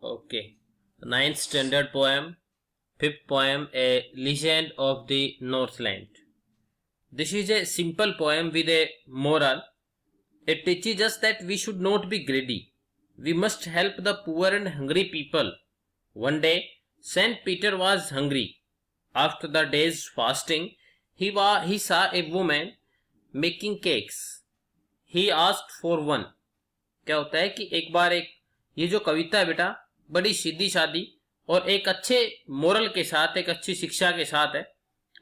Okay. Ninth standard poem. Fifth poem, A Legend of the Northland. This is a simple poem with a moral. It teaches us that we should not be greedy. We must help the poor and hungry people. One day, Saint Peter was hungry. After the day's fasting, he saw a woman making cakes. He asked for one. क्या होता है कि एक बार एक ये जो कविता है बेटा बड़ी सीधी सादी और एक अच्छे मोरल के साथ, एक अच्छी शिक्षा के साथ है,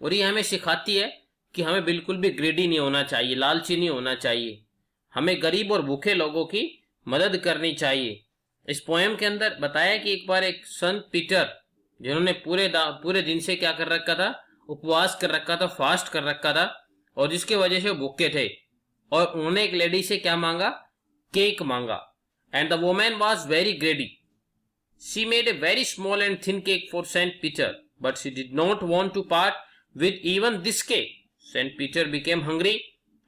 और ये हमें सिखाती है कि हमें बिल्कुल भी ग्रेडी नहीं होना चाहिए, लालची नहीं होना चाहिए। हमें गरीब और भूखे लोगों की मदद करनी चाहिए। इस पोएम के अंदर बताया कि एक बार एक संत पीटर, जिन्होंने पूरे दिन से क्या कर रखा था, उपवास कर रखा था, फास्ट कर रखा था, और जिसके वजह से भूखे थे, और उन्होंने एक लेडी से क्या मांगा, केक मांगा। And the woman was very ग्रेडी. She made a very small and thin cake for Saint Peter, but she did not want to part with even this cake. Saint Peter became hungry,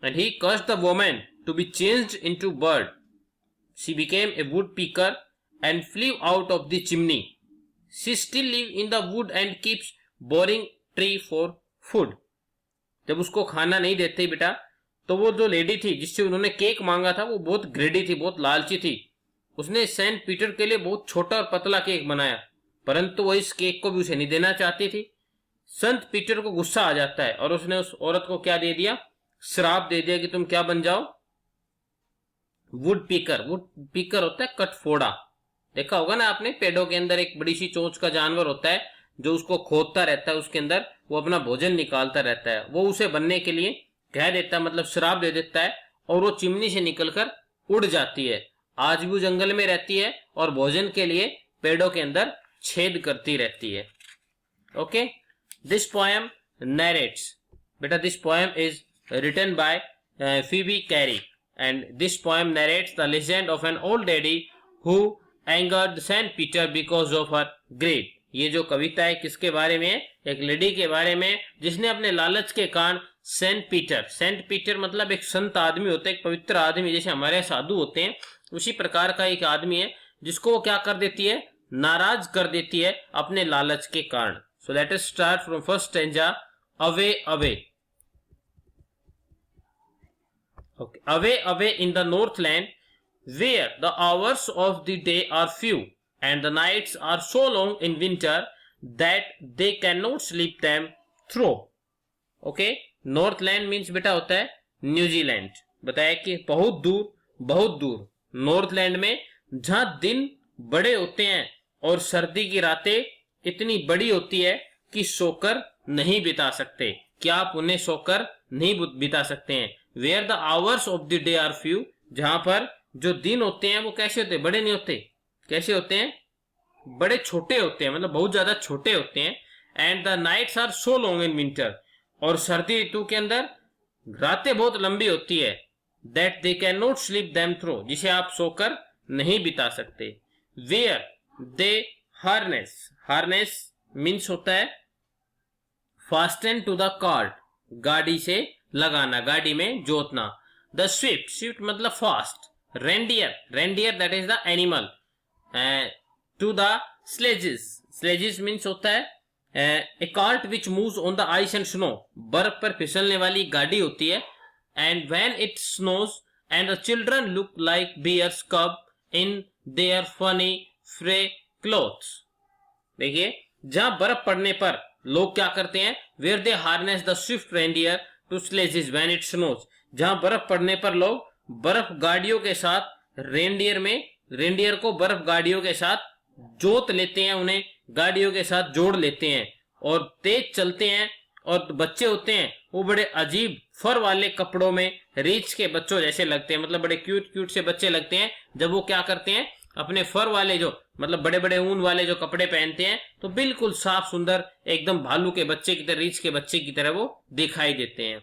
and he cursed the woman to be changed into bird. She became a woodpecker and flew out of the chimney. She still lives in the wood and keeps boring tree for food. जब उसको खाना नहीं देते बेटा, तो वो जो lady थी जिससे उन्होंने केक मांगा था, वो बहुत ग्रेडी थी, बहुत लालची थी। उसने सेंट पीटर के लिए बहुत छोटा और पतला केक बनाया, परंतु वो इस केक को भी उसे नहीं देना चाहती थी। संत पीटर को गुस्सा आ जाता है और उसने उस औरत को क्या दे दिया, श्राप दे दिया कि तुम क्या बन जाओ, वुड पीकर। वुड पीकर होता है कटफोड़ा। देखा होगा ना आपने, पेड़ों के अंदर एक बड़ी सी चोंच का जानवर होता है जो उसको खोदता रहता है, उसके अंदर वो अपना भोजन निकालता रहता है। वो उसे बनने के लिए कह देता है, मतलब श्राप दे देता है, और वो चिमनी से निकलकर उड़ जाती है। आज भी वो जंगल में रहती है और भोजन के लिए पेड़ों के अंदर छेद करती रहती है। ओके, दिस पोएम नरेट्स, बेटा this poem is written by Phoebe Cary, and this poem narrates the legend of an old lady who angered Saint Peter because of her greed. ये जो कविता है किसके बारे में है, एक लेडी के बारे में जिसने अपने लालच के कारण सेंट पीटर मतलब एक संत आदमी होता है, एक पवित्र आदमी, जैसे हमारे साधु होते हैं, उसी प्रकार का एक आदमी है जिसको वो क्या कर देती है, नाराज कर देती है अपने लालच के कारण। So let us start from first stanza, away away. Okay, away away in the Northland where the hours of the day are few and the nights are so long in winter that they cannot sleep them through. Okay, Northland means बेटा होता है New Zealand. बताया कि बहुत दूर Northland में जहां दिन बड़े होते हैं और सर्दी की रातें इतनी बड़ी होती है कि सोकर नहीं बिता सकते। क्या आप उन्हें सोकर नहीं बिता सकते हैं। Where the hours of the day are few, जहां पर जो दिन होते हैं वो कैसे होते हैं, बड़े नहीं होते, कैसे होते हैं, बड़े छोटे होते हैं, मतलब बहुत ज्यादा छोटे होते हैं। And the nights are so long in winter, और सर्दी ऋतु के अंदर रातें बहुत लंबी होती है। That they can not sleep them through, जिसे आप सोकर नहीं बिता सकते। वेयर दे हार्नेस मीन्स होता है फास्टन टू द कार्ट, गाड़ी से लगाना, गाड़ी में जोतना। द स्विफ्ट मतलब फास्ट। Reindeer that is the animal. To the sledges means होता है a cart which moves on the ice and snow, बर्फ पर फिसलने वाली गाड़ी होती है। And when it snows and the children look like bears cub in their funny furry clothes. देखिए, जहां बर्फ पड़ने पर लोग क्या करते हैं, where they harness the swift reindeer to sledges when it snows, जहां बर्फ पड़ने पर लोग बर्फ गाड़ियों के साथ रेंडियर को बर्फ गाड़ियों के साथ जोत लेते हैं, उन्हें गाड़ियों के साथ जोड़ लेते हैं और तेज चलते हैं। और बच्चे होते हैं वो बड़े अजीब फर वाले कपड़ों में रीछ के बच्चों जैसे लगते हैं, मतलब बड़े क्यूट से बच्चे लगते हैं जब वो क्या करते हैं, अपने फर वाले जो मतलब बड़े बड़े ऊन वाले जो कपड़े पहनते हैं, तो बिल्कुल साफ सुंदर एकदम भालू के बच्चे की तरह, रीछ के बच्चे की तरह वो दिखाई देते हैं।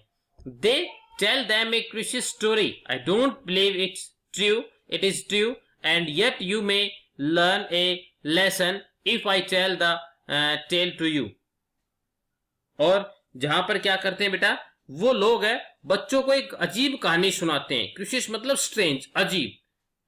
दे tell them a Christian story. I don't believe it's true. It is true, and yet you may learn a lesson if I tell the tale to you. और जहां पर क्या करते हैं बेटा, वो लोग हैं बच्चों को एक अजीब कहानी सुनाते हैं। क्रिशियस मतलब स्ट्रेंज, अजीब।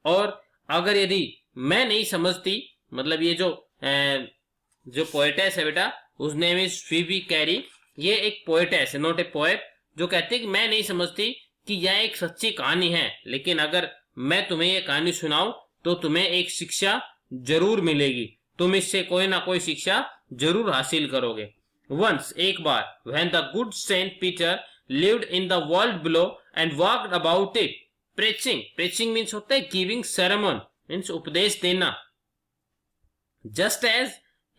और अगर यदि मैं नहीं समझती, मतलब ये जो पोएटेस है बेटा, उस नेम इज फीबी कैरी। ये एक पोएटेस है, नॉट ए पोएट, जो कहते हैं कि मैं नहीं समझती कि यह एक सच्ची कहानी है, लेकिन अगर मैं तुम्हें ये कहानी सुनाऊं तो तुम्हें एक शिक्षा जरूर मिलेगी, तुम इससे कोई ना कोई शिक्षा जरूर हासिल करोगे। वंस, एक बार, when the good Saint Peter lived in the world below and walked about it preaching. Preaching means होता है गिविंग सेरेमन, मीन्स उपदेश देना। Just as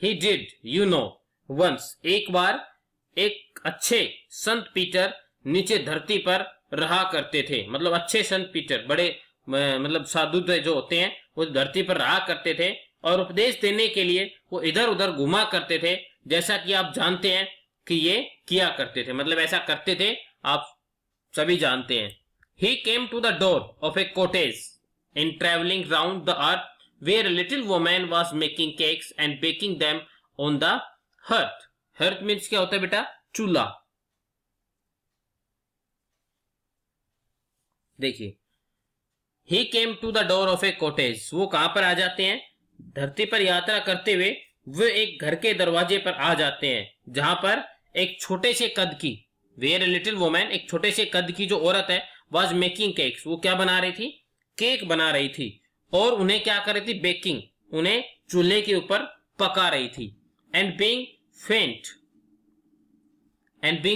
he did, you know, once, एक बार, एक अच्छे संत पीटर नीचे धरती पर रहा करते थे। मतलब अच्छे संत पीटर, बड़े मतलब साधु जो होते हैं, वो धरती पर रहा करते थे और उपदेश देने के लिए वो इधर उधर घुमा करते थे, जैसा कि आप जानते हैं कि ये किया करते थे, मतलब ऐसा करते थे, आप सभी जानते हैं। He came to the door of a cottage in traveling round the earth where a little woman was making cakes and baking them on the hearth. Hearth means क्या होता है बेटा? चूल्हा। देखिए, He came to the door of a cottage, वो कहां पर आ जाते हैं? धरती पर यात्रा करते हुए वो एक घर के दरवाजे पर आ जाते हैं, जहां पर एक छोटे से कद की, वेयर लिटिल वुमन, एक छोटे से कद की जो औरत है, वाज मेकिंग केक्स, वो क्या बना रही थी? केक बना रही थी। और उन्हें क्या कर रही थी? बेकिंग, उन्हें चूल्हे के ऊपर पका रही थी। And being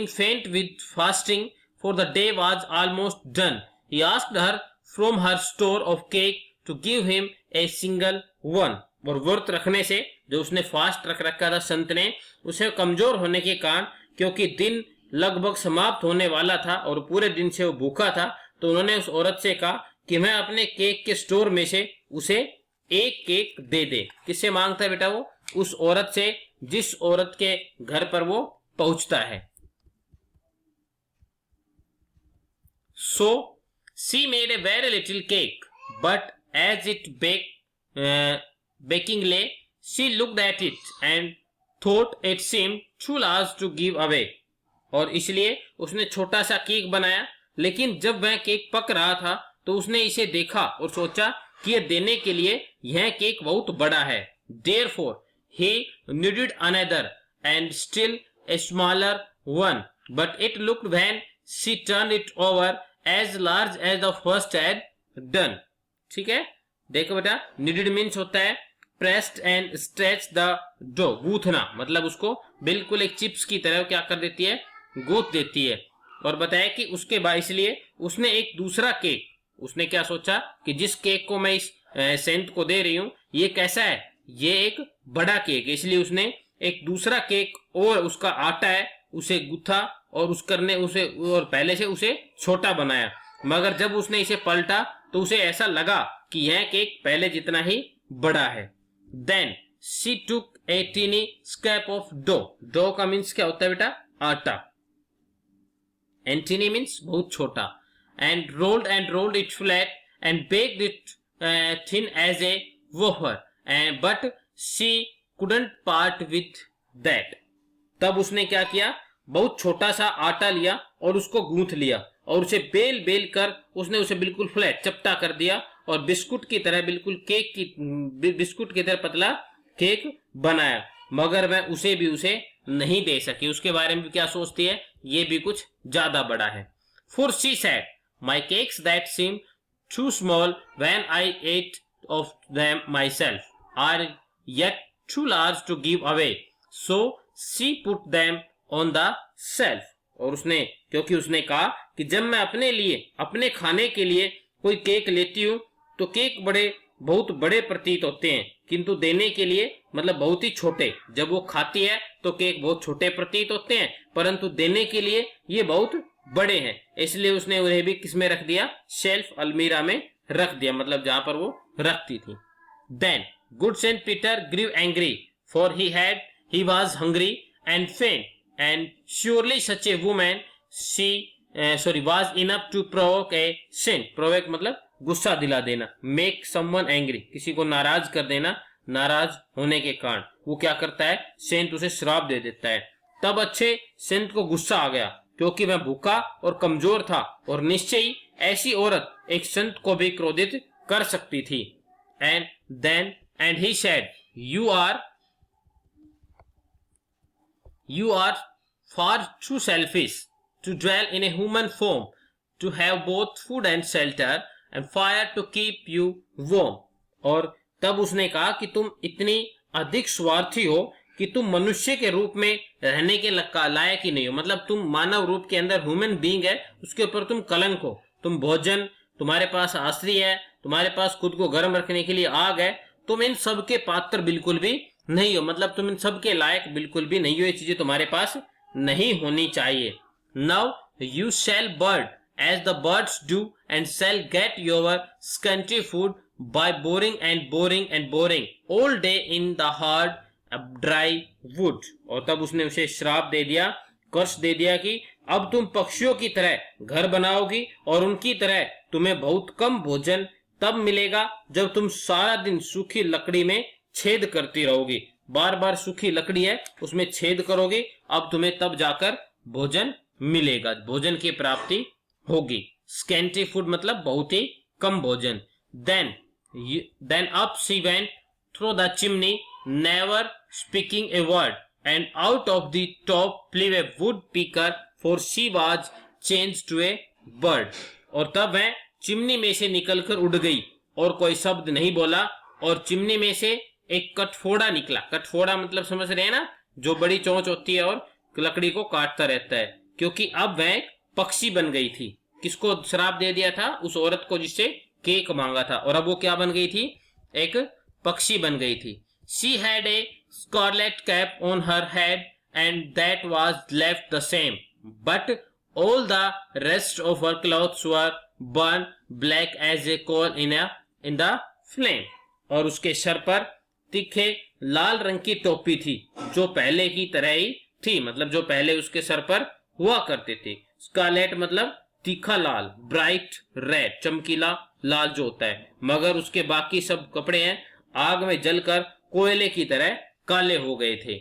faint with fasting for the day was almost done, he asked her from her store of cake to give him a single one. और व्रत रखने से, जो उसने फास्ट रख रखा था संत ने, उसे कमजोर होने के कारण, क्योंकि दिन लगभग समाप्त होने वाला था और पूरे दिन से वो भूखा था, तो उन्होंने उस औरत से कहा कि मैं अपने केक के स्टोर में से उसे एक केक दे दे। किससे मांगता है बेटा वो? उस औरत से जिस औरत के घर पर वो पहुंचता है। So she made a very little cake, but as it baking lay, she looked at it and thought it seemed too large to give away. और इसलिए उसने छोटा सा केक बनाया, लेकिन जब वह केक पक रहा था तो उसने इसे देखा और सोचा कि यह देने के लिए यह केक बहुत बड़ा है। Therefore he needed another and still a smaller one, but it looked when she turned it over as large as the first had done. ठीक है, देखो बेटा, needed means होता है pressed and stretch the dough, गूथना, मतलब उसको बिल्कुल एक चिप्स की तरह क्या कर देती है? गूथ देती है। और बताया कि उसके बाद इसलिए उसने एक दूसरा केक, उसने क्या सोचा कि जिस केक को मैं इस सेंट को दे रही हूं, ये कैसा है? ये एक बड़ा केक है, इसलिए उसने एक दूसरा केक और उसका आटा है उसे गूथा और उसे और पहले से उसे छोटा बनाया। मगर जब उसने इसे पलटा तो उसे ऐसा लगा कि यह केक पहले जितना ही बड़ा है। Then she took a teeny scrap of dough. Dough का मीन्स क्या होता है बेटा? आटा। And teeny means बहुत छोटा। And rolled it flat and baked it thin as a wafer. But she couldn't part with that. तब उसने क्या किया? बहुत छोटा सा आटा लिया और उसको गूंथ लिया और उसे बेल कर उसने उसे बिल्कुल फ्लैट, चपटा कर दिया और बिस्कुट की तरह, बिल्कुल बिस्कुट की तरह पतला केक बनाया। मगर वह उसे नहीं दे सकी। उसके बारे में क्या सोचती है? ये भी कुछ ज्यादा बड़ा है। For she said, my cakes that seem too small when I ate of them myself are yet too large to give away. So she put them on the shelf. और उसने, क्योंकि उसने कहा कि जब मैं अपने लिए, अपने खाने के लिए कोई केक लेती हूँ तो केक बहुत बड़े प्रतीत होते हैं, किंतु देने के लिए मतलब बहुत ही छोटे। जब वो खाती है तो केक बहुत छोटे प्रतीत होते हैं, परंतु देने के लिए ये बहुत बड़े हैं, इसलिए उसने उन्हें भी किसमें रख दिया? शेल्फ, अलमीरा में रख दिया, मतलब जहां पर वो रखती थी। Then good Saint Peter grew angry, for he was hungry and faint, and surely such a woman was enough to provoke a saint. Provoke मतलब गुस्सा दिला देना, make someone angry, किसी को नाराज कर देना, नाराज होने के कारण वो क्या करता है? सेंट उसे श्राप दे देता है। तब अच्छे सेंट को गुस्सा आ गया, क्योंकि वह भूखा और कमजोर था और निश्चय ही ऐसी औरत एक संत को भी क्रोधित कर सकती थी। And he said, You are far too selfish to dwell in a human form, to have both food and shelter and fire to keep you warm. और तब उसने कहा कि तुम इतनी अधिक स्वार्थी हो कि तुम मनुष्य के रूप में रहने के लायक ही नहीं हो. मतलब तुम मानव रूप के अंदर ह्यूमन बीइंग है, उसके ऊपर तुम कलंक हो. तुम भोजन, तुम्हारे पास आश्रय है, तुम्हारे पास खुद को गर्म रखने के लिए आग है, तुम इन सब के पात्र बिल्कुल भी नहीं हो. मतलब तुम इन सब के लायक बिल्कुल भी नहीं हो. ये चीजें तुम्हारे पास नहीं होनी चाहिए. Now you shall bird as the birds do and shall get your scanty food by boring and boring and boring all day in the hard dry wood. और तब उसने उसे श्राप दे दिया, कर्ष दे दिया कि अब तुम पक्षियों की तरह घर बनाओगी और उनकी तरह तुम्हें बहुत कम भोजन तब मिलेगा जब तुम सारा दिन सूखी लकड़ी में छेद करती रहोगी. बार बार सूखी लकड़ी है, उसमें छेद करोगी, अब तुम्हें तब जाकर भोजन मिलेगा, भोजन की प्राप्ति होगी. स्कैंटी फूड मतलब बहुत ही कम भोजन. Then up she went through the chimney, never speaking a word, and out of the top flew a woodpecker, for she was changed to a bird. और तब वह चिमनी में से निकलकर उड़ गई और कोई शब्द नहीं बोला, और चिमनी में से एक कटफोड़ा निकला. कटफोड़ा मतलब समझ रहे हैं ना, जो बड़ी चोंच होती है और लकड़ी को काटता रहता है. क्योंकि अब वह एक पक्षी बन गई थी. किसको श्राप दे दिया था? उस औरत को जिससे केक मांगा था. और अब वो क्या बन गई थी? एक पक्षी बन गई थी. She had a scarlet cap on her head and that was left the same, but all the rest of her clothes were burned black as a coal in the flame. और उसके सर पर तीखे लाल रंग की टोपी थी, जो पहले की तरह ही थी. मतलब जो पहले उसके सर पर हुआ करते थे. स्कारलेट मतलब तीखा लाल, ब्राइट रेड चमकीला लाल जो होता है. मगर उसके बाकी सब कपड़े हैं आग में जलकर कोयले की तरह काले हो गए थे.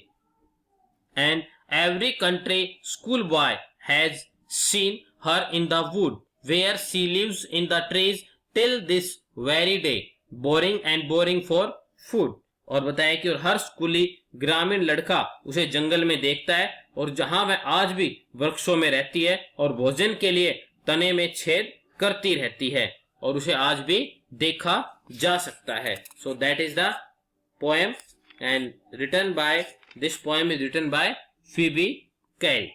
And every country school boy has seen her in the wood where she lives in the trees till this very day, boring and boring for food. और बताया कि और हर स्कूली ग्रामीण लड़का उसे जंगल में देखता है और जहां वह आज भी वृक्षों में रहती है और भोजन के लिए तने में छेद करती रहती है, और उसे आज भी देखा जा सकता है. So that is the poem and written by, this poem is written by Phoebe Cary.